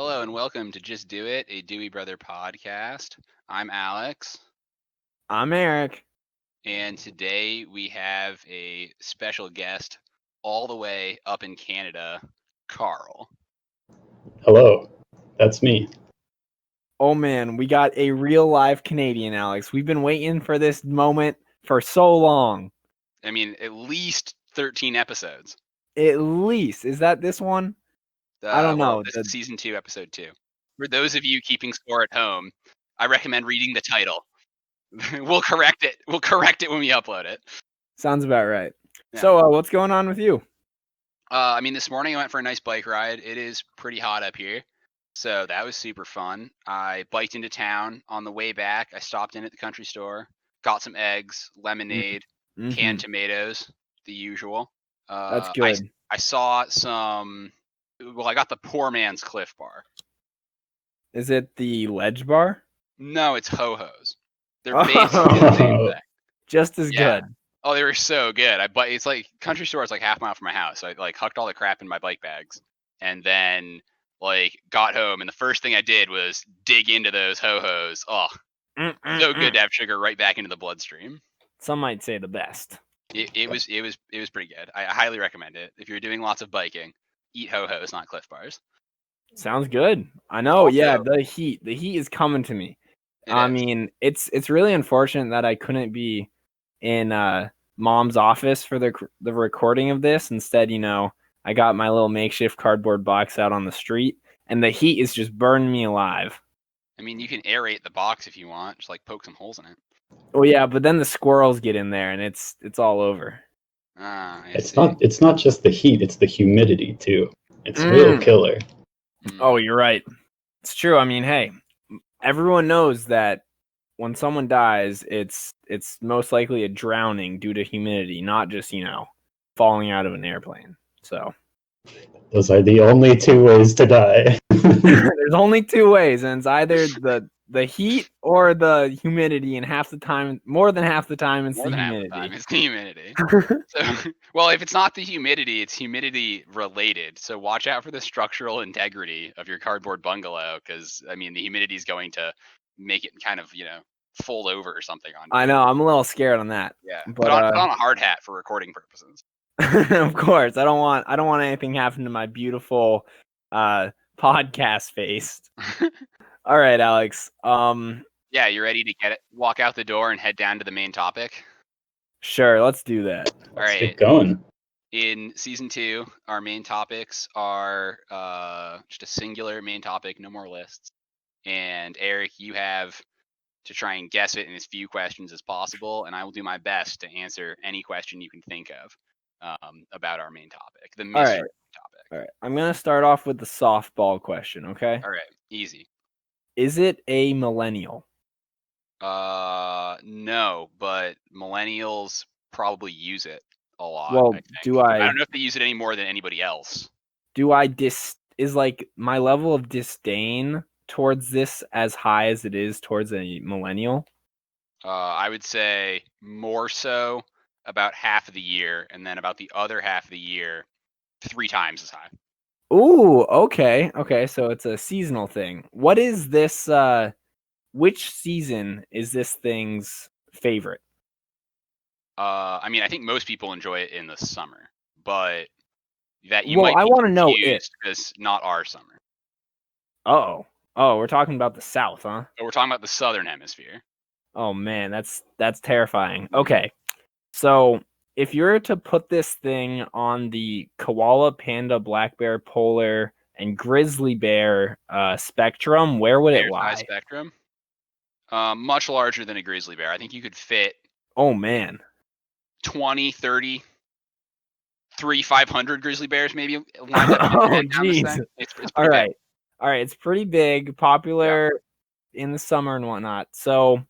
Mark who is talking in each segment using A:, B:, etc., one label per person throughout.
A: Hello and welcome to Just Do It, a Dewey Brother podcast. I'm Alex,
B: I'm Eric.
A: and today we have a special guest all the way up in Canada, Carl.
C: Hello, that's me.
B: Oh man, we got a real live Canadian, Alex. We've been waiting for this moment for so long.
A: I mean, at least 13 episodes.
B: At least. Is that this one? I don't know.
A: This is season 2, episode 2. For those of you keeping score at home, I recommend reading the title. We'll correct it. We'll correct it when we upload it.
B: Sounds about right.
A: Yeah.
B: So, what's going on with you?
A: This morning I went for a nice bike ride. It is pretty hot up here, so that was super fun. I biked into town. On the way back, I stopped in at the country store, got some eggs, lemonade, canned tomatoes, the usual.
B: That's good.
A: I saw some. Well, I got the poor man's Cliff Bar.
B: Is it the Ledge Bar?
A: No, it's Ho-Hos. They're basically the same thing.
B: Just as good.
A: Oh, they were so good. It's like country store is like half a mile from my house. So I like hucked all the crap in my bike bags, and then like got home, and the first thing I did was dig into those Ho-Hos. Oh, so good to have sugar right back into the bloodstream.
B: Some might say the best.
A: It was pretty good. I highly recommend it if you're doing lots of biking. Eat Ho-Hos, not Cliff Bars.
B: Sounds good. I know. Also, yeah, the heat is coming to me. Mean, it's really unfortunate that I couldn't be in Mom's office for the recording of this. Instead, I got my little makeshift cardboard box out on the street, and the heat is just burning me alive.
A: I mean, you can aerate the box if you want, just like poke some holes in it.
B: Oh yeah, but then the squirrels get in there, and it's all over.
C: It's not just the heat; it's the humidity too. It's a real killer.
B: Oh, you're right. It's true. I mean, hey, everyone knows that when someone dies, it's most likely a drowning due to humidity, not just, falling out of an airplane. So
C: those are the only two ways to die.
B: There's only two ways, and it's either the heat or the humidity, and more than half the time, it's the humidity.
A: So, well, if it's not the humidity, it's humidity related. So watch out for the structural integrity of your cardboard bungalow, because I mean the humidity is going to make it kind of fold over or something on you.
B: I know. I'm a little scared on that.
A: Yeah, but put on a hard hat for recording purposes.
B: Of course, I don't want anything happen to my beautiful podcast face. All right, Alex.
A: Yeah, you ready to get it? Walk out the door and head down to the main topic?
B: Sure, let's do that.
A: All right.
C: Keep going.
A: In season 2, our main topics are just a singular main topic, no more lists. And Eric, you have to try and guess it in as few questions as possible, and I will do my best to answer any question you can think of about our main topic, the mystery topic.
B: All right. I'm going to start off with the softball question, okay?
A: All right. Easy.
B: Is it a millennial?
A: No, but millennials probably use it a lot.
B: Well,
A: I don't know if they use it any more than anybody else.
B: Is like my level of disdain towards this as high as it is towards a millennial?
A: I would say more so about half of the year, and then about the other half of the year 3 times as high.
B: Ooh, okay. Okay, so it's a seasonal thing. What is this, which season is this thing's favorite?
A: I mean, I think most people enjoy it in the summer, but that
B: I want to know it.
A: Because not our summer.
B: Oh, we're talking about the South, huh?
A: So we're talking about the Southern Hemisphere.
B: Oh man, that's terrifying. Okay, so if you were to put this thing on the koala, panda, black bear, polar, and grizzly bear spectrum, where would it lie?
A: Spectrum? Much larger than a grizzly bear. I think you could fit.
B: Oh man.
A: 20, 30, 500 grizzly bears maybe.
B: Oh jeez. All right. It's pretty big, popular in the summer and whatnot. So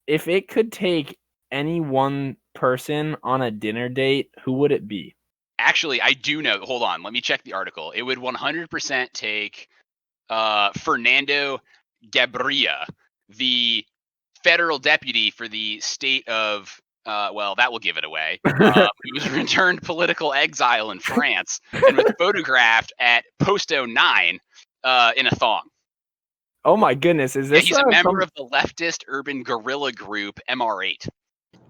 B: if it could take any one person on a dinner date, who would it be?
A: Actually, I do know. Hold on, let me check the article. It would 100% take Fernando Gaviria, the federal deputy for the state of well, that will give it away. He was returned political exile in France and was photographed at Posto 9 In a thong.
B: Oh my goodness, is this?
A: He's a member of the leftist urban guerrilla group MR8.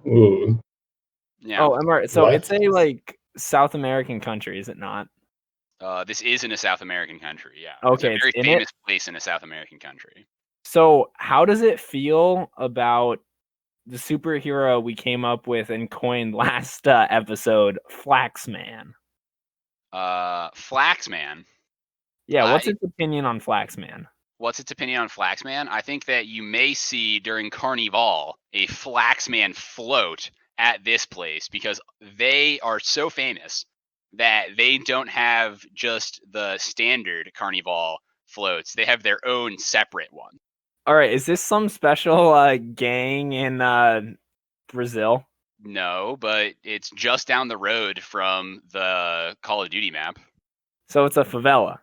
C: Ooh.
A: Yeah.
B: Oh, MR. So it's a like South American country, is it not?
A: This is in a South American country. Yeah.
B: Okay,
A: it's a very
B: in
A: famous place in a South American country.
B: So how does it feel about the superhero we came up with and coined last episode, Flaxman?
A: Flaxman.
B: Yeah, what's its opinion on Flaxman?
A: What's its opinion on Flaxman? I think that you may see during Carnival a Flaxman float at this place because they are so famous that they don't have just the standard Carnival floats. They have their own separate one.
B: All right, is this some special gang in Brazil?
A: No, but it's just down the road from the Call of Duty map.
B: So it's a favela.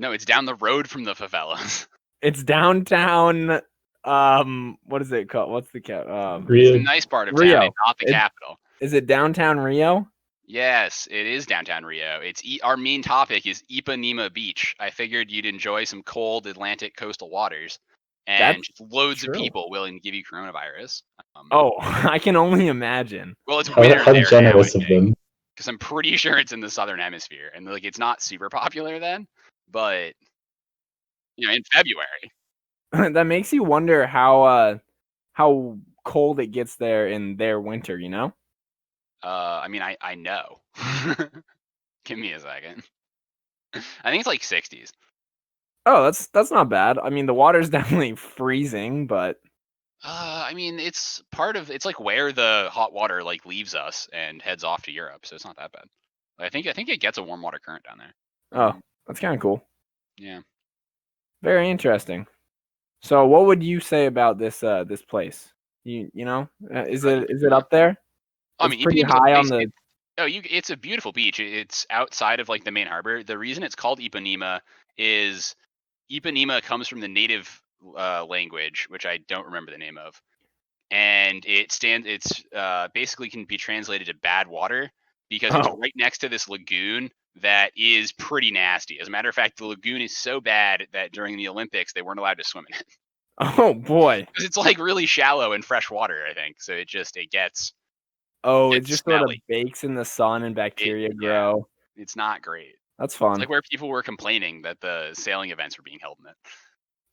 A: No, it's down the road from the favelas.
B: It's downtown. What is it called? What's the
A: It's the nice part of
B: Rio.
A: town, not the capital.
B: Is it downtown Rio?
A: Yes, it is downtown Rio. It's our main topic is Ipanema Beach. I figured you'd enjoy some cold Atlantic coastal waters, and just loads of people willing to give you coronavirus.
B: I can only imagine.
A: Well, it's winter
C: How
A: there
C: generous
A: now,
C: of them.
A: because I'm pretty sure it's in the southern hemisphere, and like it's not super popular then, but in February.
B: That makes you wonder how cold it gets there in their winter.
A: I mean, I know. Give me a second. I think it's like 60s.
B: Oh, that's not bad. I mean, the water's definitely freezing, but
A: I mean, it's like where the hot water like leaves us and heads off to Europe, so it's not that bad. I think it gets a warm water current down there.
B: Oh, that's kind of cool.
A: Yeah.
B: Very interesting. So, what would you say about this this place? Is it up there?
A: I mean,
B: pretty high on the.
A: It's a beautiful beach. It's outside of like the main harbor. The reason it's called Ipanema is Ipanema comes from the native language, which I don't remember the name of, and it's basically can be translated to bad water because it's right next to this lagoon that is pretty nasty. As a matter of fact, the lagoon is so bad that during the Olympics they weren't allowed to swim in it.
B: Oh boy!
A: Because it's like really shallow and fresh water, I think. So it gets.
B: It just sort of bakes in the sun and bacteria grow.
A: Yeah, it's not great.
B: That's fun.
A: It's like where people were complaining that the sailing events were being held in it.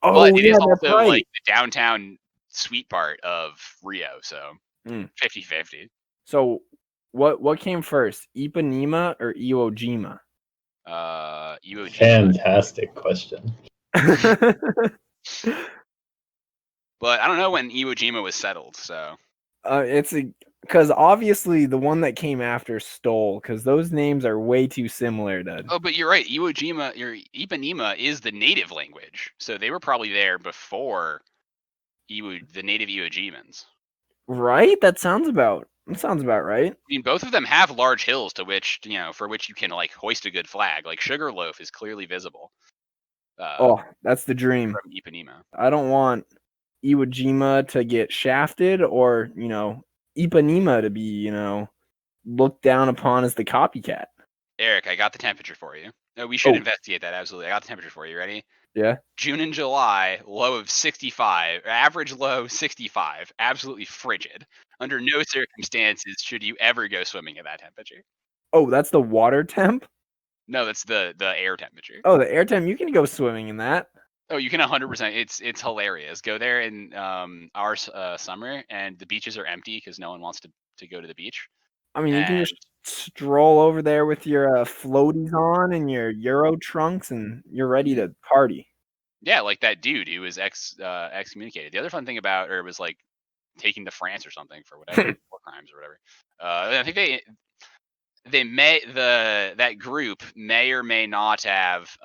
B: Oh,
A: but it is also like the downtown sweet part of Rio, so 50-50.
B: So what came first, Ipanema or Iwo Jima?
A: Iwo Jima.
C: Fantastic question.
A: But I don't know when Iwo Jima was settled, so.
B: It's because obviously the one that came after stole, because those names are way too similar to.
A: Oh, but you're right. Iwo Jima, Ipanema is the native language, so they were probably there before the native Iwo Jimans.
B: Right? That sounds about right.
A: I mean, both of them have large hills to which for which you can like hoist a good flag. Like Sugarloaf is clearly visible.
B: That's the dream.
A: From Ipanema.
B: I don't want Iwo Jima to get shafted, or Ipanema to be looked down upon as the copycat.
A: Eric, I got the temperature for you. No, we should investigate that, absolutely. I got the temperature for you. Ready?
B: Yeah.
A: June and July, low of 65, average low 65, absolutely frigid. Under no circumstances should you ever go swimming at that temperature.
B: Oh, that's the water temp?
A: No, that's the air temperature.
B: Oh, the air temp, you can go swimming in that.
A: Oh, you can 100%. It's hilarious. Go there in our summer, and the beaches are empty because no one wants to go to the beach.
B: I mean, you can just stroll over there with your floaties on and your Euro trunks, and you're ready to party.
A: Yeah, like that dude who was excommunicated. The other fun thing about her was like taking to France or something for whatever war crimes or whatever. I think that group may or may not have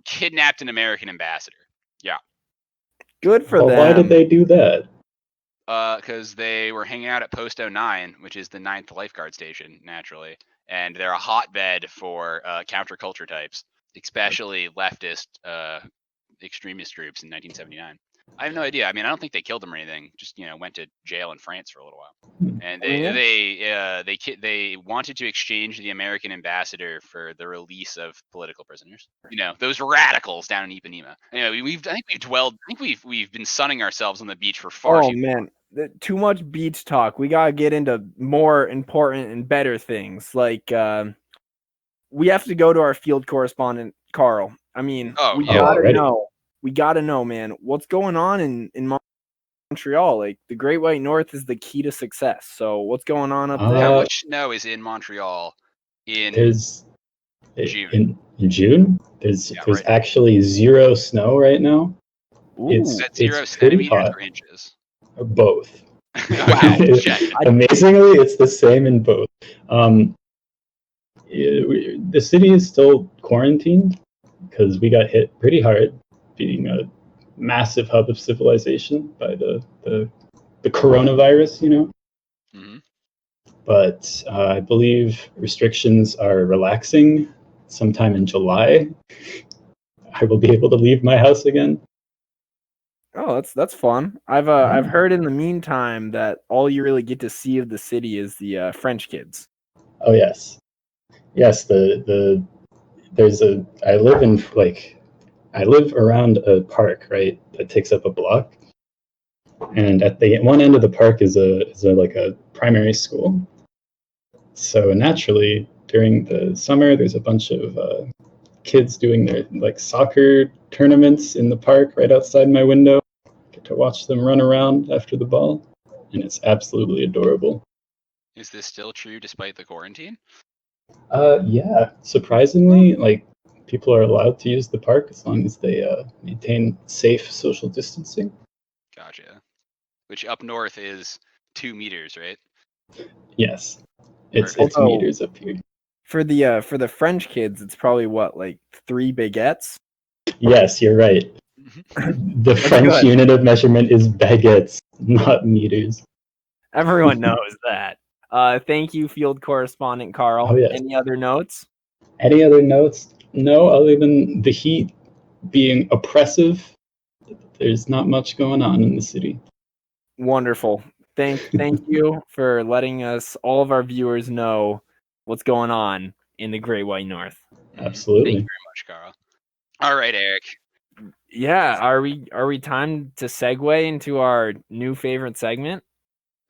A: kidnapped an American ambassador. Yeah.
B: Good for them.
C: Why did they do that?
A: Because they were hanging out at Post 09, which is the 9th lifeguard station, naturally. And they're a hotbed for counterculture types, especially leftist extremist groups in 1979. I have no idea. I mean, I don't think they killed him or anything. Just went to jail in France for a little while. And they wanted to exchange the American ambassador for the release of political prisoners. Those radicals down in Ipanema. Anyway, we've been sunning ourselves on the beach for far too long.
B: Too much beach talk. We gotta get into more important and better things. Like we have to go to our field correspondent Carl. I mean, we gotta know, man, what's going on in Montreal. Like the Great White North is the key to success. So what's going on up there?
A: How much snow is in Montreal in June?
C: In June, there's actually 0 snow right now.
A: That's 0 centimeters or inches?
C: Both.
A: Wow.
C: Amazingly, it's the same in both. The city is still quarantined because we got hit pretty hard, being a massive hub of civilization by the coronavirus,
A: Mm-hmm.
C: But I believe restrictions are relaxing sometime in July. I will be able to leave my house again.
B: Oh, that's fun. I've heard in the meantime that all you really get to see of the city is the French kids.
C: Oh yes. I live around a park, right, that takes up a block, and at the one end of the park is a primary school. So naturally, during the summer, there's a bunch of kids doing their soccer tournaments in the park right outside my window. Get to watch them run around after the ball, and it's absolutely adorable.
A: Is this still true despite the quarantine?
C: Yeah, surprisingly, people are allowed to use the park as long as they maintain safe social distancing.
A: Gotcha. Which up north is 2 meters, right?
C: Yes, it's meters up here.
B: For the French kids, it's probably 3 baguettes?
C: Yes, you're right. The French unit of measurement is baguettes, not meters.
B: Everyone knows that. Thank you, field correspondent Carl.
C: Oh, yes.
B: Any other notes?
C: Any other notes? No, other than the heat being oppressive. There's not much going on in the city.
B: Wonderful. Thank you for letting all of our viewers know what's going on in the Great White North.
C: Absolutely.
A: Thank you very much, Carl. All right, Eric.
B: Yeah, are we time to segue into our new favorite segment?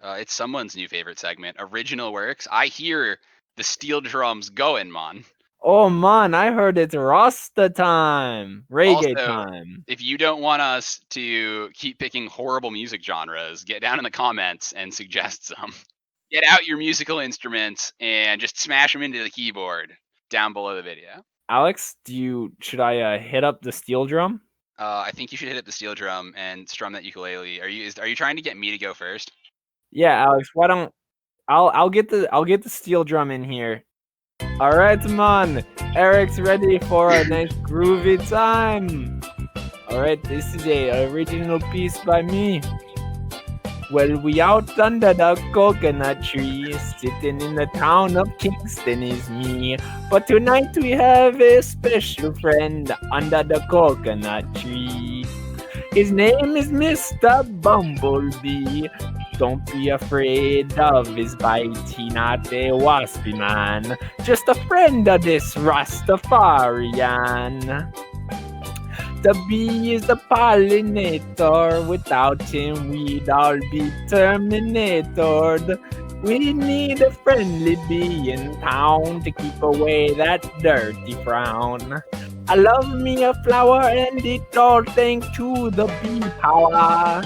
A: It's someone's new favorite segment. Original works. I hear the steel drums going, man.
B: Oh man, I heard it's Rasta time, reggae time.
A: If you don't want us to keep picking horrible music genres, get down in the comments and suggest some. Get out your musical instruments and just smash them into the keyboard down below the video.
B: Alex, should I hit up the steel drum?
A: I think you should hit up the steel drum and strum that ukulele. Are you trying to get me to go first?
B: Yeah, Alex, why don't I'll get the steel drum in here. All right, man. Eric's ready for our next groovy time. All right, this is a original piece by me. Well, we out under the coconut tree, sitting in the town of Kingston is me. But tonight we have a special friend under the coconut tree. His name is Mr. Bumblebee. Don't be afraid of his bite, he not a waspy man. Just a friend of this Rastafarian. The bee is the pollinator, without him we'd all be terminated. We need a friendly bee in town to keep away that dirty frown. I love me a flower and it all thanks to the bee power.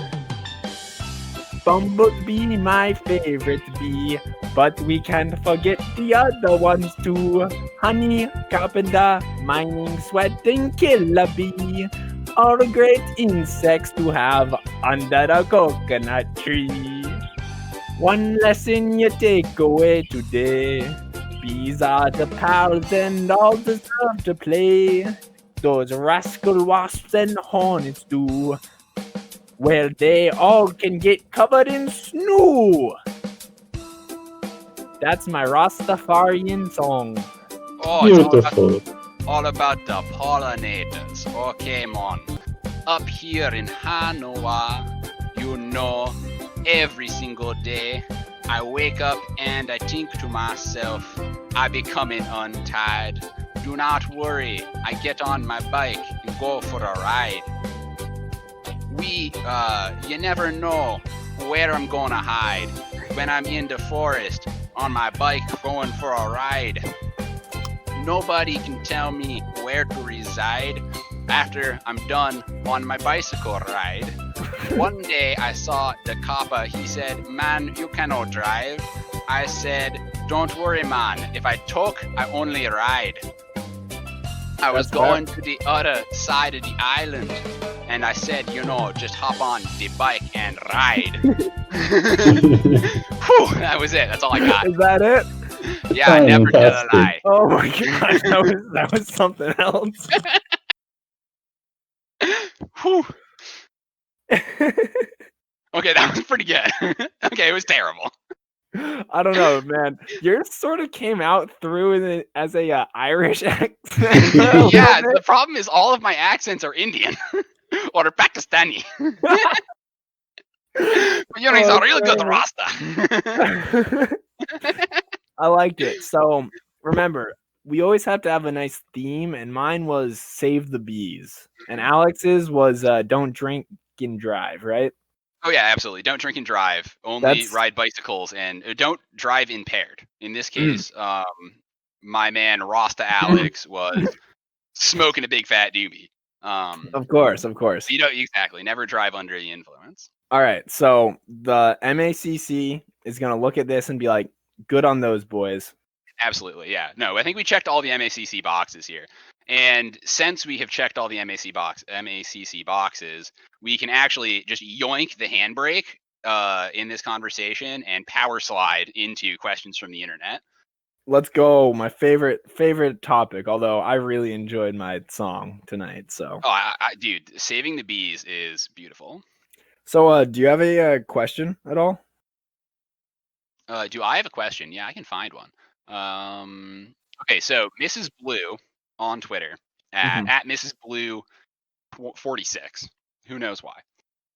B: Bumblebee, my favorite bee, but we can't forget the other ones too. Honey, carpenter, mining, sweating, killer bee. All great insects to have under the coconut tree. One lesson you take away today. Bees are the pals and all deserve to play. Those rascal wasps and hornets do. Well, they all can get covered in snow. That's my Rastafarian song.
A: Oh, beautiful. All about the pollinators. Okay, man. up here in Hanoa, you know, every single day, I wake up and I think to myself, I becoming untied. Do not worry, I get on my bike and go for a ride. You never know where I'm gonna hide when I'm in the forest on my bike going for a ride. Nobody can tell me where to reside after I'm done on my bicycle ride. One day I saw the copper, he said, "Man, you cannot drive." I said, "Don't worry, man, if I talk, I only ride." I was going to the other side of the island, and I said, just hop on the bike and ride. Whew, that was it. That's all I got.
B: Is that it?
A: Yeah, I never tell a lie.
B: Oh my gosh, that was something else.
A: Whew. Okay, that was pretty good. Okay, it was terrible.
B: I don't know, man. Yours sort of came out through as a Irish accent.
A: Yeah, the problem is all of my accents are Indian or Pakistani. But he's a real good Rasta.
B: I liked it. So remember, we always have to have a nice theme, and mine was save the bees, and Alex's was don't drink and drive, right?
A: Oh yeah, absolutely. Don't drink and drive. Only ride bicycles, and don't drive impaired. In this case, my man Rasta Alex was smoking a big fat doobie.
B: Of course.
A: Exactly. Never drive under the influence.
B: All right, so the MACC is gonna look at this and be like, "Good on those boys."
A: Absolutely, yeah. No, I think we checked all the MACC boxes here. And since we have checked all the MACC boxes, we can actually just yoink the handbrake in this conversation and power slide into questions from the internet.
B: Let's go. My favorite topic, although I really enjoyed my song tonight. So,
A: dude, saving the bees is beautiful.
B: So, do you have a question at all?
A: Do I have a question? Yeah, I can find one. Okay, so Mrs. Blue on Twitter at Mrs. Blue 46. Who knows why?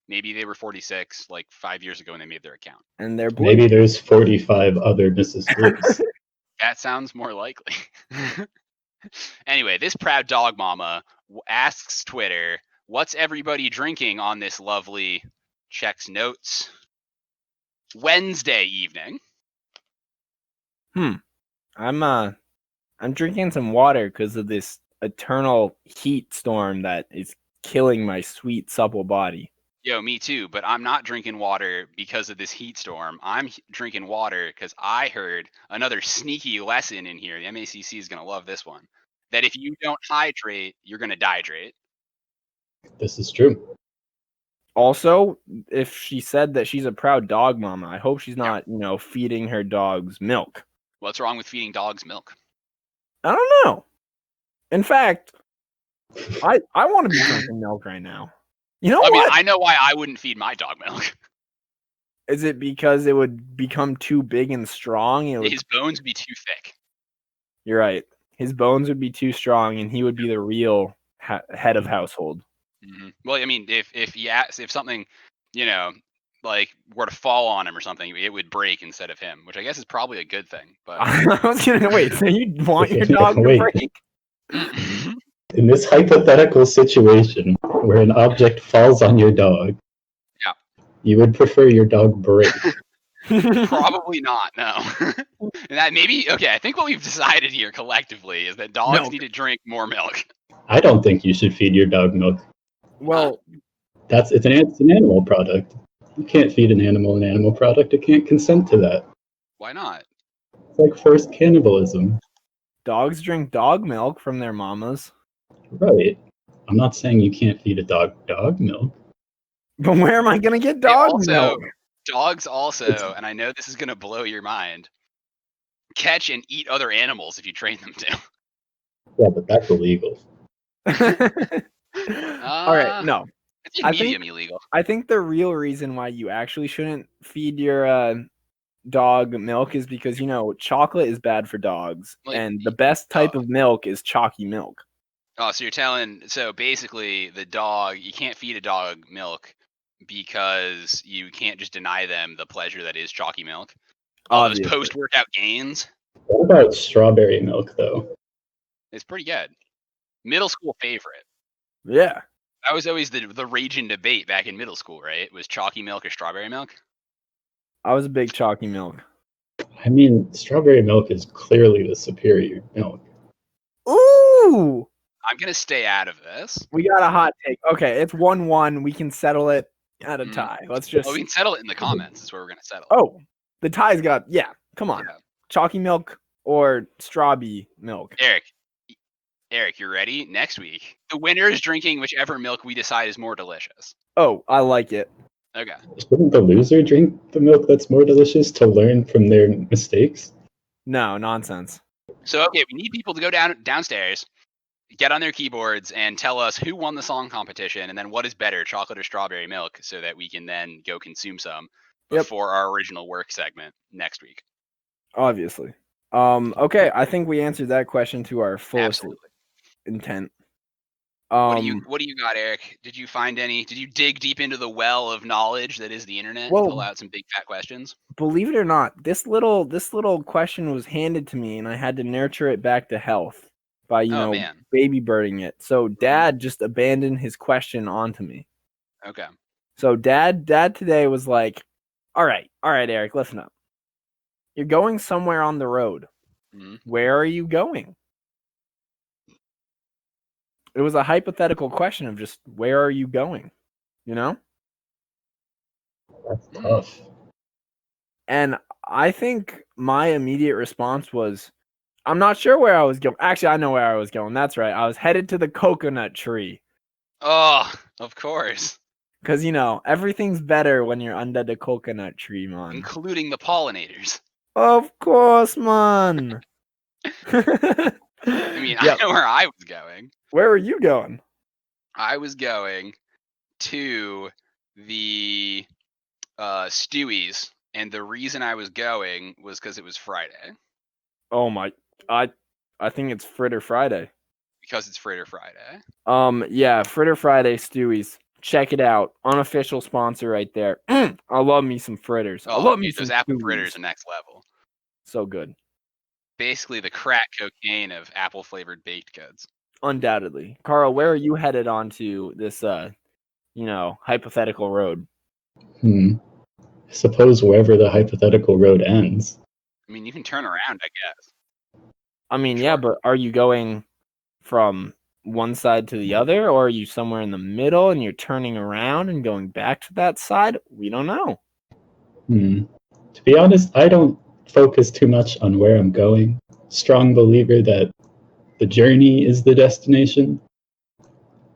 A: Maybe they were 46 like 5 years ago when they made their account.
B: And they're blue.
C: Maybe there's 45 other Mrs. Blues.
A: That sounds more likely. Anyway, this proud dog mama asks Twitter, "What's everybody drinking on this lovely," checks notes, "Wednesday evening?"
B: I'm drinking some water because of this eternal heat storm that is killing my sweet supple body.
A: Yo, me too, but I'm not drinking water because of this heat storm. I'm drinking water because I heard another sneaky lesson in here. The MACC is going to love this one. That if you don't hydrate, you're going to dehydrate.
C: This is true.
B: Also, if she said that she's a proud dog mama, I hope she's not, feeding her dogs milk.
A: What's wrong with feeding dogs milk?
B: I don't know. In fact, I want to be drinking milk right now. You know what?
A: I mean, I know why I wouldn't feed my dog milk.
B: Is it because it would become too big and strong?
A: His bones would be too thick.
B: You're right. His bones would be too strong, and he would be the real head of household.
A: Mm-hmm. Well, I mean, if something, like were to fall on him or something, it would break instead of him, which I guess is probably a good thing. But
B: I was gonna wait. So you want your dog to break?
C: In this hypothetical situation where an object falls on your dog,
A: yeah,
C: you would prefer your dog break.
A: Probably not, no. And that maybe, okay, I think what we've decided here collectively is that dogs need to drink more milk.
C: I don't think you should feed your dog milk.
B: Well,
C: it's an animal product. You can't feed an animal product. It can't consent to that.
A: Why not?
C: It's like forced cannibalism.
B: Dogs drink dog milk from their mamas.
C: Right. I'm not saying you can't feed a dog milk.
B: But where am I going to get dog milk?
A: Dogs also, and I know this is going to blow your mind, catch and eat other animals if you train them to.
C: Yeah, but that's illegal.
B: All right, no.
A: It's medium illegal.
B: I think the real reason why you actually shouldn't feed your dog milk is because, chocolate is bad for dogs, and the best type of milk is chalky milk.
A: Oh, so basically the dog, you can't feed a dog milk because you can't just deny them the pleasure that is chalky milk. All those
B: Obviously.
A: post-workout gains.
C: What about strawberry milk, though?
A: It's pretty good. Middle school favorite.
B: Yeah.
A: That was always the raging debate back in middle school, right? Was chalky milk or strawberry milk?
B: I was a big chalky milk.
C: I mean, strawberry milk is clearly the superior milk.
B: Ooh!
A: I'm going to stay out of this.
B: We got a hot take. Okay, it's 1-1. We can settle it at a tie. Let's just...
A: Well, we can settle it in the comments. That's where we're going to settle.
B: Oh, the tie's got... Yeah, come on.
A: Yeah.
B: Chalky milk or strawberry milk?
A: Eric, you ready? Next week, the winner is drinking whichever milk we decide is more delicious.
B: Oh, I like it.
A: Okay.
C: Shouldn't the loser drink the milk that's more delicious to learn from their mistakes?
B: No, nonsense.
A: So, okay, we need people to go downstairs, get on their keyboards, and tell us who won the song competition, and then what is better, chocolate or strawberry milk, so that we can then go consume some before our original work segment next week.
B: Obviously. Okay, I think we answered that question to our fullest intent.
A: What do you got, Eric? Did you find any? Did you dig deep into the well of knowledge that is the internet and pull out some big fat questions?
B: Believe it or not, this little question was handed to me, and I had to nurture it back to health by baby birding it. So Dad just abandoned his question onto me.
A: Okay.
B: So Dad today was like, all right, Eric, listen up. You're going somewhere on the road.
A: Mm-hmm.
B: Where are you going? It was a hypothetical question of just, where are you going? You know?
C: That's tough.
B: And I think my immediate response was, I'm not sure where I was going. Actually, I know where I was going. That's right. I was headed to the coconut tree.
A: Oh, of course.
B: Because, everything's better when you're under the coconut tree, man.
A: Including the pollinators.
B: Of course, man.
A: I mean, I know where I was going.
B: Where were you going?
A: I was going to the Stewie's, and the reason I was going was because it was Friday.
B: Oh my! I think it's Fritter Friday.
A: Because it's Fritter Friday.
B: Yeah, Fritter Friday Stewie's. Check it out. Unofficial sponsor right there. I love me some fritters.
A: Oh,
B: I love me
A: those
B: some
A: apple
B: Stewies.
A: fritters are next level.
B: So good.
A: Basically the crack cocaine of apple flavored baked goods.
B: Undoubtedly. Carl, where are you headed onto this hypothetical road?
C: I suppose wherever the hypothetical road ends.
A: I mean, you can turn around, I guess.
B: I mean, yeah, but are you going from one side to the other, or are you somewhere in the middle and you're turning around and going back to that side? We don't know.
C: To be honest, I don't focus too much on where I'm going. Strong believer that the journey is the destination.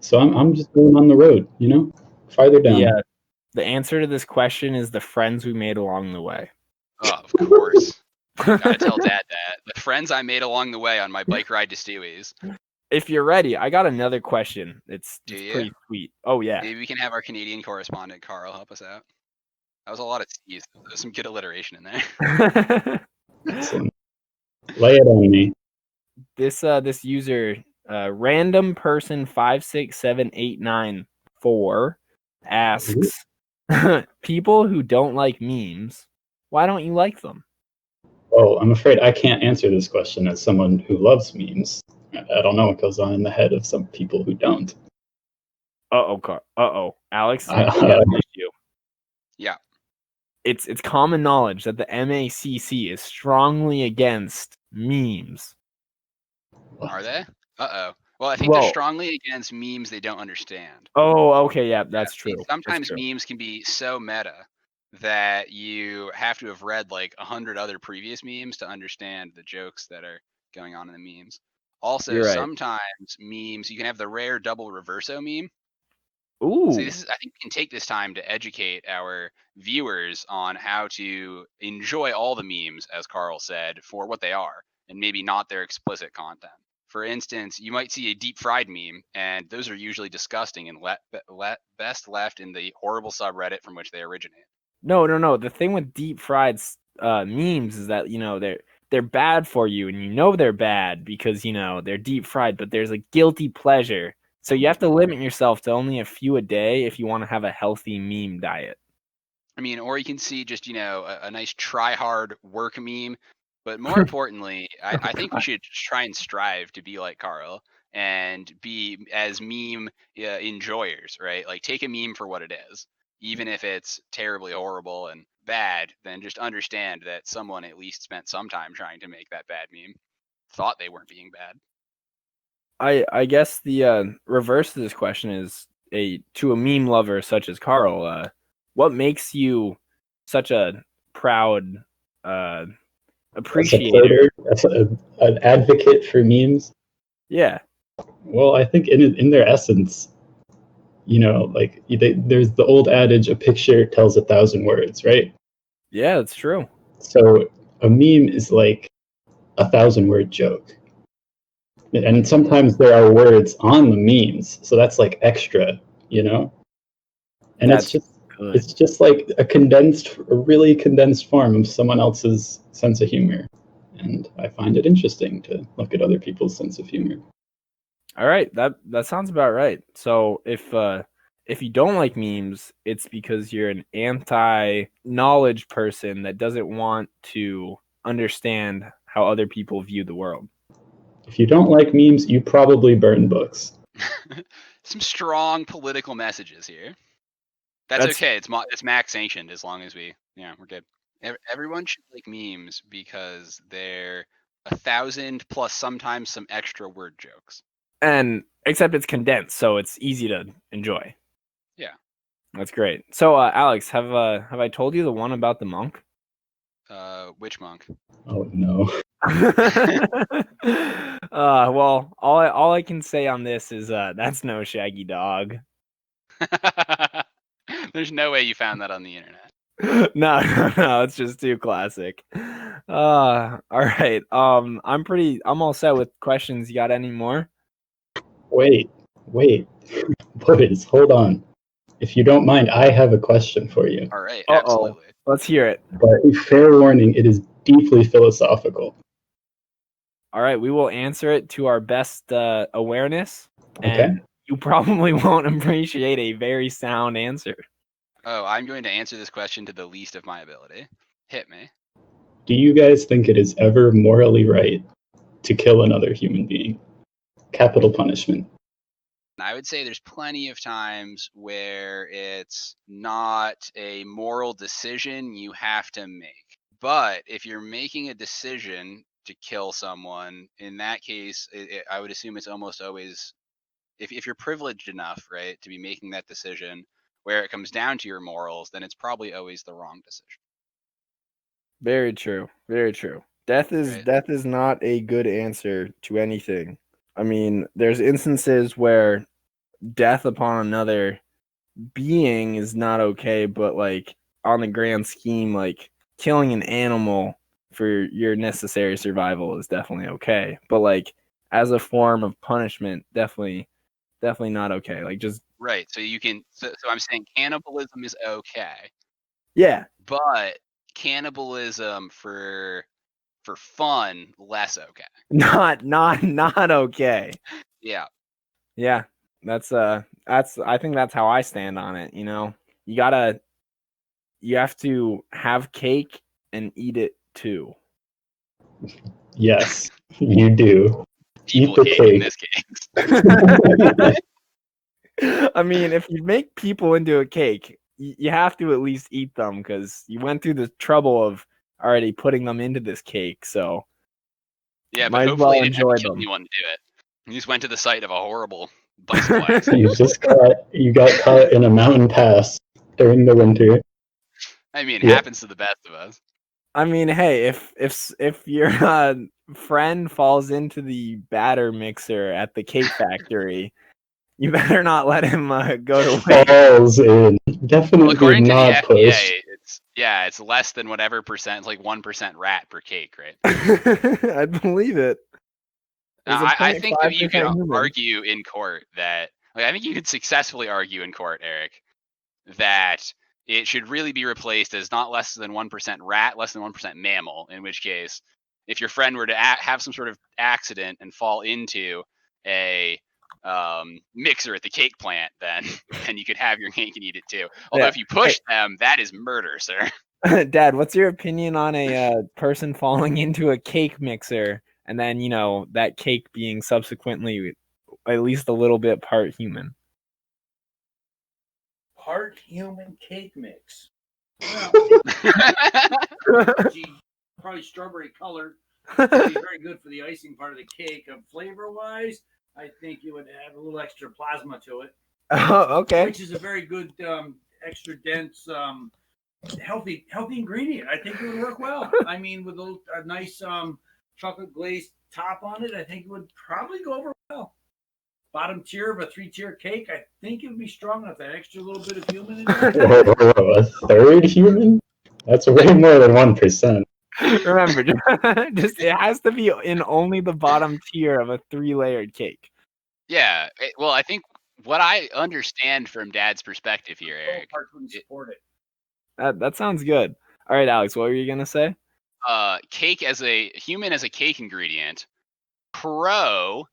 C: So I'm just going on the road, farther down.
B: Yeah. The answer to this question is the friends we made along the way.
A: Oh, of course. Gotta tell Dad that. The friends I made along the way on my bike ride to Stewie's.
B: If you're ready, I got another question. It's pretty sweet. Oh, yeah.
A: Maybe we can have our Canadian correspondent Carl help us out. That was a lot of C's. There's some good alliteration in there.
C: Excellent. Lay it on me.
B: This user, random person 567894 asks, people who don't like memes, why don't you like them?
C: Oh, I'm afraid I can't answer this question as someone who loves memes. I don't know what goes on in the head of some people who don't.
B: Alex,
A: Yeah.
B: It's common knowledge that the MACC is strongly against memes.
A: Are they? Well, I think they're strongly against memes they don't understand.
B: Oh, okay, yeah, that's true.
A: Sometimes memes can be so meta that you have to have read like 100 other previous memes to understand the jokes that are going on in the memes. Also, sometimes memes, you can have the rare double reverso meme.
B: Ooh.
A: So I think we can take this time to educate our viewers on how to enjoy all the memes, as Carl said, for what they are, and maybe not their explicit content. For instance, you might see a deep fried meme, and those are usually disgusting and best left in the horrible subreddit from which they originate.
B: No. The thing with deep fried memes is that they're bad for you, and you know they're bad because, you know, they're deep fried, but there's a guilty pleasure. So you have to limit yourself to only a few a day if you want to have a healthy meme diet.
A: I mean, or you can see just, you know, a nice try hard work meme. But more importantly, I think we should try and strive to be like Carl and be as meme enjoyers, right? Like take a meme for what it is. Even if it's terribly horrible and bad, then just understand that someone at least spent some time trying to make that bad meme. Thought they weren't being bad.
B: I guess the reverse to this question is to a meme lover such as Carl, what makes you such a proud appreciator?
C: As an advocate for memes.
B: Yeah.
C: Well, I think in their essence, you know, like there's the old adage, a picture tells 1,000 words, right?
B: Yeah, that's true.
C: So a meme is like 1,000-word joke. And sometimes there are words on the memes, so that's like extra, you know? And
B: That's
C: it's just like a really condensed form of someone else's sense of humor. And I find it interesting to look at other people's sense of humor.
B: All right, that sounds about right. So if you don't like memes, it's because you're an anti-knowledge person that doesn't want to understand how other people view the world.
C: If you don't like memes, you probably burn books.
A: Some strong political messages here. That's okay. It's MACC sanctioned as long as we're good. Everyone should like memes because they're 1,000 plus sometimes some extra word jokes.
B: And except it's condensed, so it's easy to enjoy.
A: Yeah.
B: That's great. So Alex, have I told you the one about the monk?
A: Which monk?
C: Oh no.
B: Well, all I can say on this is that's no shaggy dog.
A: There's no way you found that on the internet.
B: No, it's just too classic. All right. I'm all set with questions. You got any more?
C: Wait. Boys, hold on. If you don't mind, I have a question for you.
A: All right, absolutely.
B: Let's hear it.
C: But fair warning, it is deeply philosophical.
B: All right, we will answer it to our best awareness.
C: Okay.
B: And you probably won't appreciate a very sound answer.
A: Oh, I'm going to answer this question to the least of my ability. Hit me.
C: Do you guys think it is ever morally right to kill another human being? Capital punishment.
A: I would say there's plenty of times where it's not a moral decision you have to make. But if you're making a decision to kill someone, in that case, I would assume it's almost always, if you're privileged enough, right, to be making that decision, where it comes down to your morals, then it's probably always the wrong decision.
B: Very true. Very true. Death is not a good answer to anything. I mean, there's instances where death upon another being is not okay, but like on the grand scheme, like killing an animal for your necessary survival is definitely okay. But like as a form of punishment, definitely not okay. Like just
A: right. So you can. So I'm saying cannibalism is okay.
B: Yeah.
A: But cannibalism for fun, less okay.
B: Not okay.
A: Yeah.
B: Yeah. That's I think that's how I stand on it, you know. You have to have cake and eat it too.
C: Yes, you do.
A: People
C: eat the
A: cake
C: cake.
A: In this case.
B: I mean, if you make people into a cake, you have to at least eat them because you went through the trouble of already putting them into this cake. So
A: yeah, but hopefully you didn't have to kill anyone to do it. You just went to the site of a horrible bicycle accident.
C: You got caught in a mountain pass during the winter.
A: I mean, it happens to the best of us.
B: I mean, hey, if your friend falls into the batter mixer at the cake factory, you better not let him go to waste.
C: Falls in. Definitely
A: well, according
C: not
A: to the FDA,
C: push.
A: it's less than whatever percent. It's like 1% rat per cake, right?
B: I believe it.
A: I think that you can argue in court that, like, I think you could successfully argue in court, Eric, that it should really be replaced as not less than 1% rat, less than 1% mammal, in which case if your friend were to have some sort of accident and fall into a mixer at the cake plant, then you could have your cake and eat it too. Although if you push them, that is murder, sir.
B: Dad, what's your opinion on a person falling into a cake mixer and then, that cake being subsequently at least a little bit part human?
D: Part human cake mix. Well, probably strawberry colored. It'd be very good for the icing part of the cake. Flavor wise, I think it would add a little extra plasma to it.
B: Oh, okay.
D: Which is a very good, extra dense, healthy ingredient. I think it would work well. I mean, with a nice chocolate glazed top on it, I think it would probably go over well. Bottom tier of a 3-tier cake, I think it would be strong enough. That extra little bit of human in there.
C: Whoa, a third human? That's way more than 1%.
B: Remember, just it has to be in only the bottom tier of a 3-layered cake.
A: Yeah, well, I think what I understand from Dad's perspective here, Eric.
D: Wouldn't support it.
B: That sounds good. All right, Alex, what were you gonna say?
A: Cake as a human as a cake ingredient, pro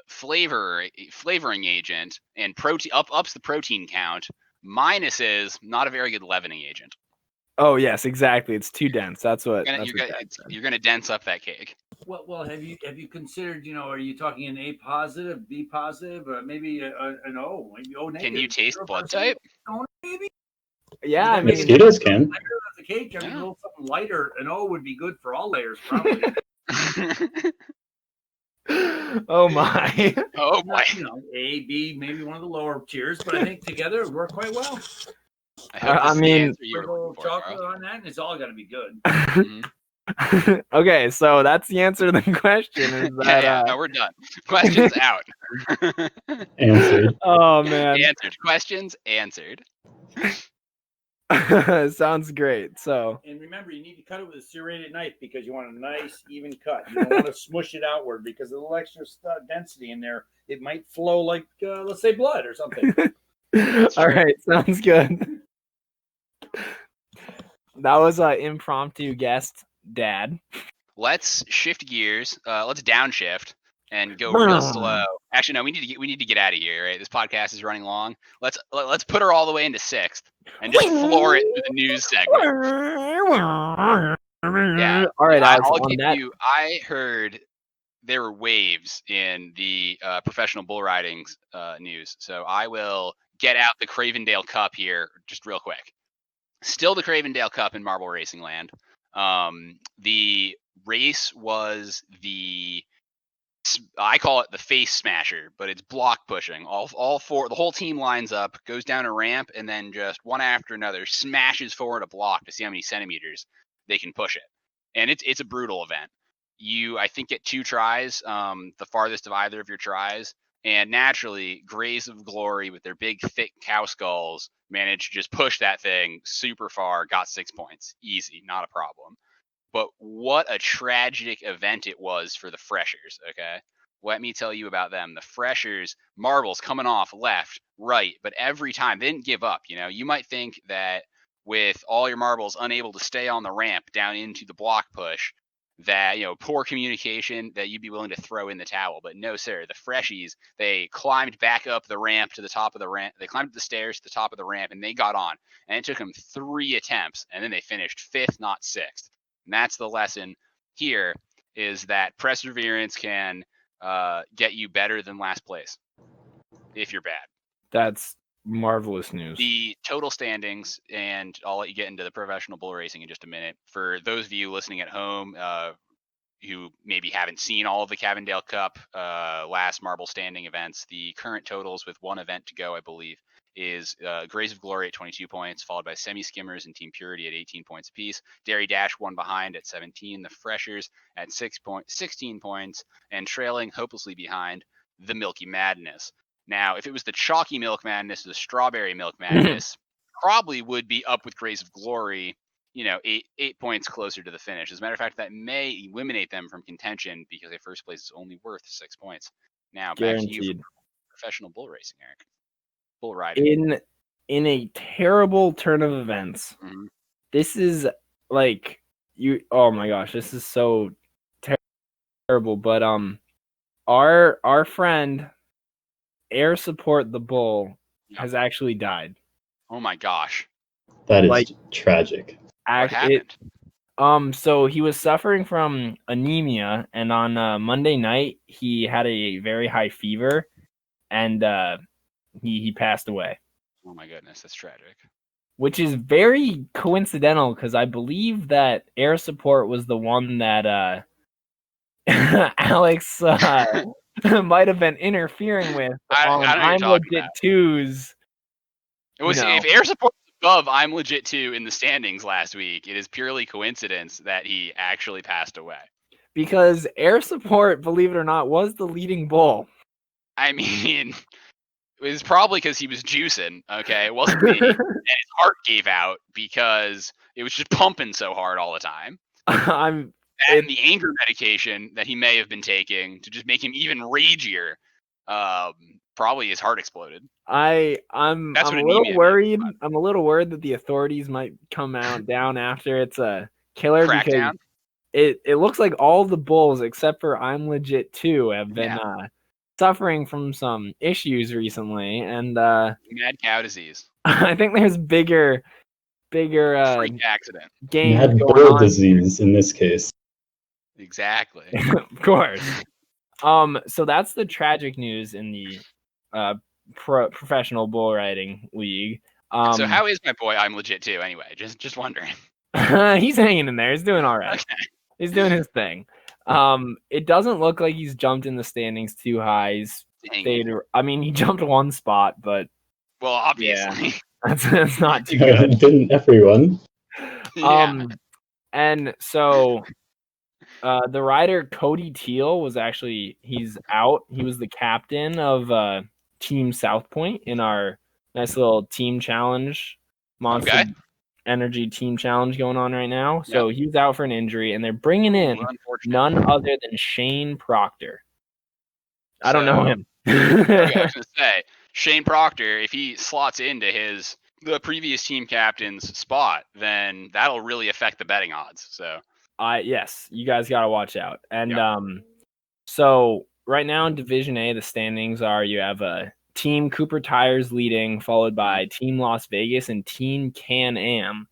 A: flavoring agent, and protein ups the protein count. Minus is not a very good leavening agent.
B: Oh yes, exactly. It's too dense. That's what
A: you're gonna dense up that cake.
D: Well, have you considered? Are you talking an A positive, B positive, or maybe an O? Maybe O negative.
A: Can you taste blood type?
D: Maybe.
B: Yeah, I mean,
C: mosquitoes can.
D: The cake, I mean, a little something lighter. An O would be good for all layers, probably.
B: Oh my!
A: Oh my!
D: A, B, maybe one of the lower tiers, but I think together it would work quite well.
B: I mean,
D: a little chocolate on that, and it's all got to be good.
B: Okay, so that's the answer to the question. Is that,
A: no, we're done. Questions out.
C: Answered.
B: Oh man.
A: Answered. Questions answered.
B: Sounds great. So,
D: and remember, you need to cut it with a serrated knife because you want a nice, even cut. You don't want to smush it outward because of the little extra density in there. It might flow like, let's say, blood or something.
B: All right, sounds good. That was an impromptu guest, Dad.
A: Let's shift gears. Let's downshift and go real slow. Actually, no, we need to get out of here. Right, this podcast is running long. Let's put her all the way into 6th and just floor it through the news segment. Yeah.
B: All right, Alex,
A: I'll give you. I heard there were waves in the professional bull riding news, so I will get out the Cravendale Cup here just real quick. Still the Cravendale Cup in Marble Racing Land. The race was I call it the face smasher, but it's block pushing. All four, the whole team lines up, goes down a ramp, and then just one after another smashes forward a block to see how many centimeters they can push it. And it's a brutal event. You, I think, get 2 tries, the farthest of either of your tries. And naturally, Grays of Glory with their big, thick cow skulls managed to just push that thing super far, got 6 points. Easy, not a problem. But what a tragic event it was for the freshers, okay? Let me tell you about them. The freshers, marbles coming off left, right, but every time, they didn't give up, You might think that with all your marbles unable to stay on the ramp down into the block push, that, poor communication, that you'd be willing to throw in the towel. But no, sir. The freshies, they climbed back up the ramp to the top of the ramp. They climbed the stairs to the top of the ramp, and they got on. And it took them 3 attempts, and then they finished 5th, not 6th. And that's the lesson here, is that perseverance can get you better than last place if you're bad.
B: That's marvelous news.
A: The total standings, and I'll let you get into the professional bull racing in just a minute. For those of you listening at home who maybe haven't seen all of the Cavendale Cup last marble standing events, the current totals with 1 event to go, I believe, is Grays of Glory at 22 points, followed by Semi Skimmers and Team Purity at 18 points apiece. Dairy Dash 1 behind at 17. The Freshers at 16 points, and trailing hopelessly behind the Milky Madness. Now, if it was the Chalky Milk Madness, the Strawberry Milk Madness, probably would be up with Grays of Glory, 8 points closer to the finish. As a matter of fact, that may eliminate them from contention because their first place is only worth 6 points. Now,
B: Guaranteed.
A: Back to you for professional bull racing, Eric. Bull riding.
B: In a terrible turn of events, this is like Oh my gosh, this is so terrible. But our friend Air Support the Bull has actually died.
A: Oh my gosh.
C: That is
B: Like,
C: tragic.
A: What happened?
B: So he was suffering from anemia, and on Monday night he had a very high fever, and he passed away.
A: Oh my goodness, that's tragic.
B: Which is very coincidental because I believe that Air Support was the one that Alex might have been interfering with
A: I
B: on
A: know what you're
B: I'm
A: talking
B: Legit
A: about.
B: 2's.
A: It was, if Air Support was above I'm Legit 2 in the standings last week, it is purely coincidence that he actually passed away.
B: Because Air Support, believe it or not, was the leading bull.
A: I mean, it was probably because he was juicing, okay? It wasn't me. And his heart gave out because it was just pumping so hard all the time. And the anger medication that he may have been taking to just make him even ragier, probably his heart exploded.
B: I'm a little worried. I'm a little worried that the authorities might come out down after it's a killer
A: Crackdown?
B: because it looks like all the bulls except for I'm Legit 2 have been suffering from some issues recently, and
A: mad cow disease.
B: I think there's bigger
A: freak accident.
B: games
C: Mad
B: going
C: bull
B: on
C: disease in this case.
B: Exactly. Of course. So that's the tragic news in the professional bull riding league.
A: So how is my boy I'm Legit 2 anyway? Just wondering.
B: He's hanging in there. He's doing all right.
A: Okay.
B: He's doing his thing. It doesn't look like he's jumped in the standings too high. I mean, he jumped one spot, but
A: well, obviously,
B: that's not too good.
C: Didn't everyone?
B: And so the rider Cody Teal he's out. He was the captain of Team South Point in our nice little team challenge, Monster Energy team challenge going on right now. So he's out for an injury, and they're bringing in none other than Shane Proctor. I don't know him.
A: I was going to say, Shane Proctor, if he slots into the previous team captain's spot, then that'll really affect the betting odds. So,
B: yes, you guys got to watch out. And so right now in Division A, the standings are: you have a Team Cooper Tires leading, followed by Team Las Vegas and Team Can-Am.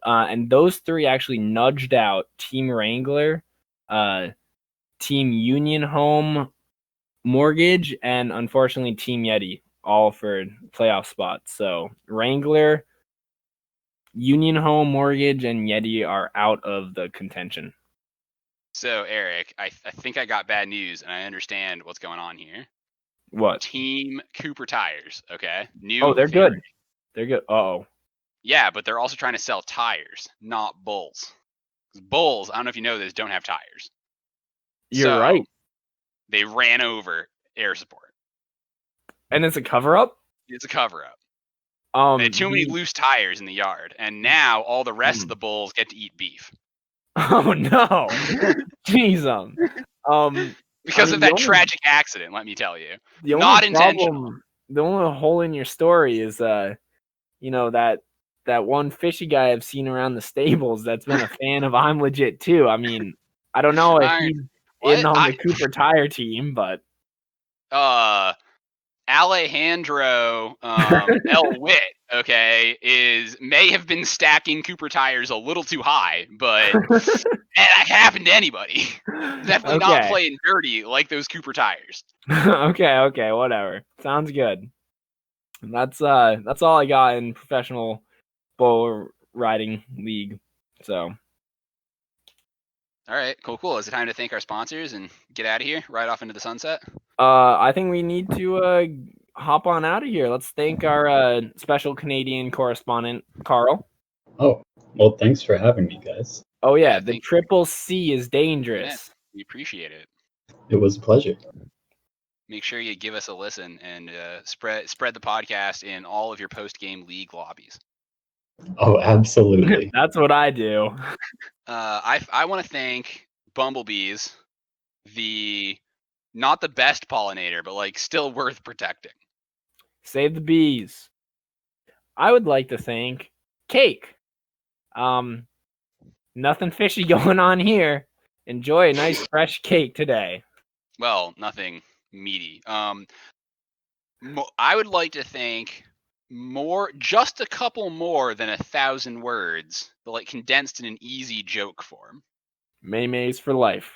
B: And those three actually nudged out Team Wrangler, Team Union Home Mortgage, and unfortunately Team Yeti, all for playoff spots. So Wrangler, Union Home Mortgage, and Yeti are out of the contention.
A: So Eric, I think I got bad news, and I understand what's going on here.
B: What?
A: Team Cooper Tires, okay?
B: They're good. They're good. Uh-oh.
A: Yeah, but they're also trying to sell tires, not bulls. Bulls, I don't know if you know this, don't have tires.
B: You're right.
A: They ran over Air Support.
B: And it's a cover-up?
A: It's a cover-up. They had too many loose tires in the yard, and now all the rest of the bulls get to eat beef.
B: Oh, no. Jeez.
A: Because of that tragic accident, let me tell you.
B: Not
A: intentional.
B: The only hole in your story is, that one fishy guy I've seen around the stables that's been a fan of I'm Legit 2. I mean, I don't know if he's in on the Cooper Tire team, but
A: Alejandro El Witt, may have been stacking Cooper Tires a little too high, but that happened to anybody. Definitely not playing dirty like those Cooper Tires.
B: Okay, whatever. Sounds good. That's all I got in professional bull riding league. So.
A: All right, cool. Is it time to thank our sponsors and get out of here, right off into the sunset?
B: I think we need to hop on out of here. Let's thank our special Canadian correspondent, Carl.
C: Oh, well, thanks for having me, guys.
B: Oh, yeah, the Triple C is dangerous.
A: Yeah, we appreciate it.
C: It was a pleasure.
A: Make sure you give us a listen and spread the podcast in all of your post-game league lobbies.
C: Oh, absolutely.
B: That's what I do.
A: I want to thank bumblebees, not the best pollinator, but still worth protecting.
B: Save the bees. I would like to thank Cake. Nothing fishy going on here. Enjoy a nice fresh cake today.
A: Well, nothing meaty. I would like to think just a couple more than 1,000 words, but like condensed in an easy joke form.
B: May's for life.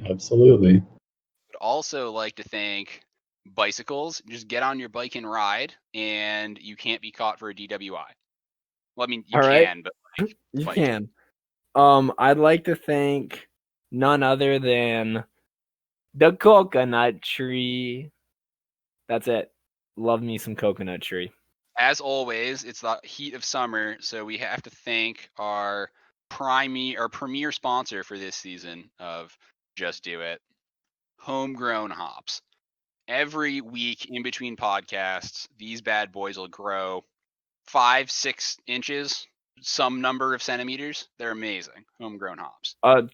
C: Absolutely.
A: Would also like to think bicycles. Just get on your bike and ride, and you can't be caught for a DWI. Well, I mean, you
B: All right.
A: can, but like,
B: You
A: bike.
B: can. I'd like to thank none other than the coconut tree. That's it. Love me some coconut tree.
A: As always, it's the heat of summer, so we have to thank our premier sponsor for this season of Just Do It, Homegrown Hops. Every week in between podcasts, these bad boys will grow 5-6 inches, some number of centimeters. They're amazing. Homegrown hops.
B: A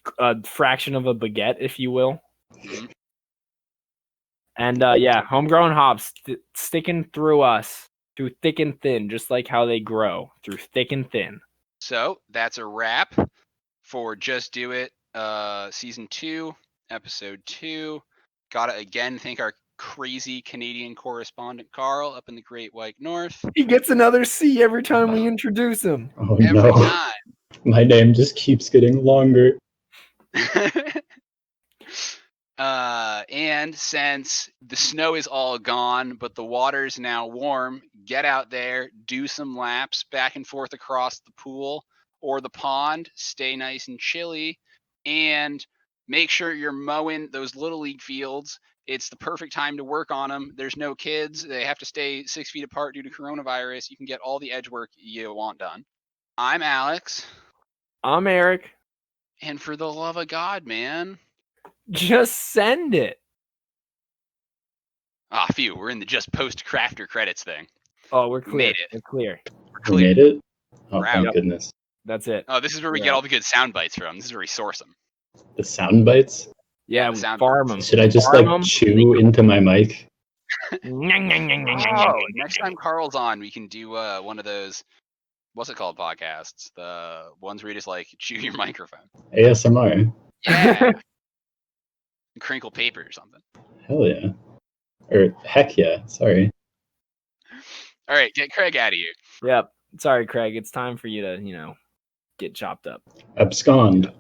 B: fraction of a baguette, if you will.
A: Mm-hmm.
B: And homegrown hops sticking through us through thick and thin, just like how they grow through thick and thin.
A: So that's a wrap for Just Do It, season 2, episode 2. Gotta again thank our crazy Canadian correspondent Carl up in the Great White North.
B: He gets another C every time we introduce him.
C: Oh
A: Every
C: no.
A: time.
C: My name just keeps getting longer.
A: And since the snow is all gone, but the water's now warm, get out there, do some laps back and forth across the pool or the pond, stay nice and chilly, and make sure you're mowing those Little League fields. It's the perfect time to work on them. There's no kids. They have to stay 6 feet apart due to coronavirus. You can get all the edge work you want done. I'm Alex.
B: I'm Eric.
A: And for the love of God, man.
B: Just send it.
A: Ah, phew, we're in the just post crafter credits thing.
B: Oh, we're clear.
A: Made it.
B: We're clear.
C: We made it? Oh,
A: We're
C: thank
A: out.
C: goodness.
B: That's it.
A: Oh, this is where we get all the good sound bites from. This is where we source them.
C: The sound bites?
B: Yeah,
A: the
B: we
A: sound
B: farm them.
C: Should I just
B: Farm
C: like
B: 'em.
C: chew into my mic?
A: Oh, next time Carl's on, we can do one of those, what's it called, podcasts? The ones where you just like chew your microphone.
C: ASMR.
A: Yeah. Crinkle paper or something.
C: Hell yeah. Or heck yeah. Sorry.
A: All right, get Craig out of here.
B: Yep. Sorry, Craig. It's time for you to, get chopped up.
C: Abscond.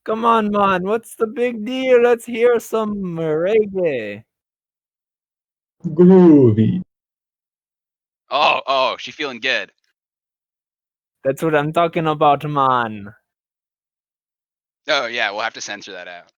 B: Come on, man. What's the big deal? Let's hear some reggae.
C: Groovy.
A: Oh, she feeling good.
B: That's what I'm talking about, man.
A: Oh, yeah, we'll have to censor that out.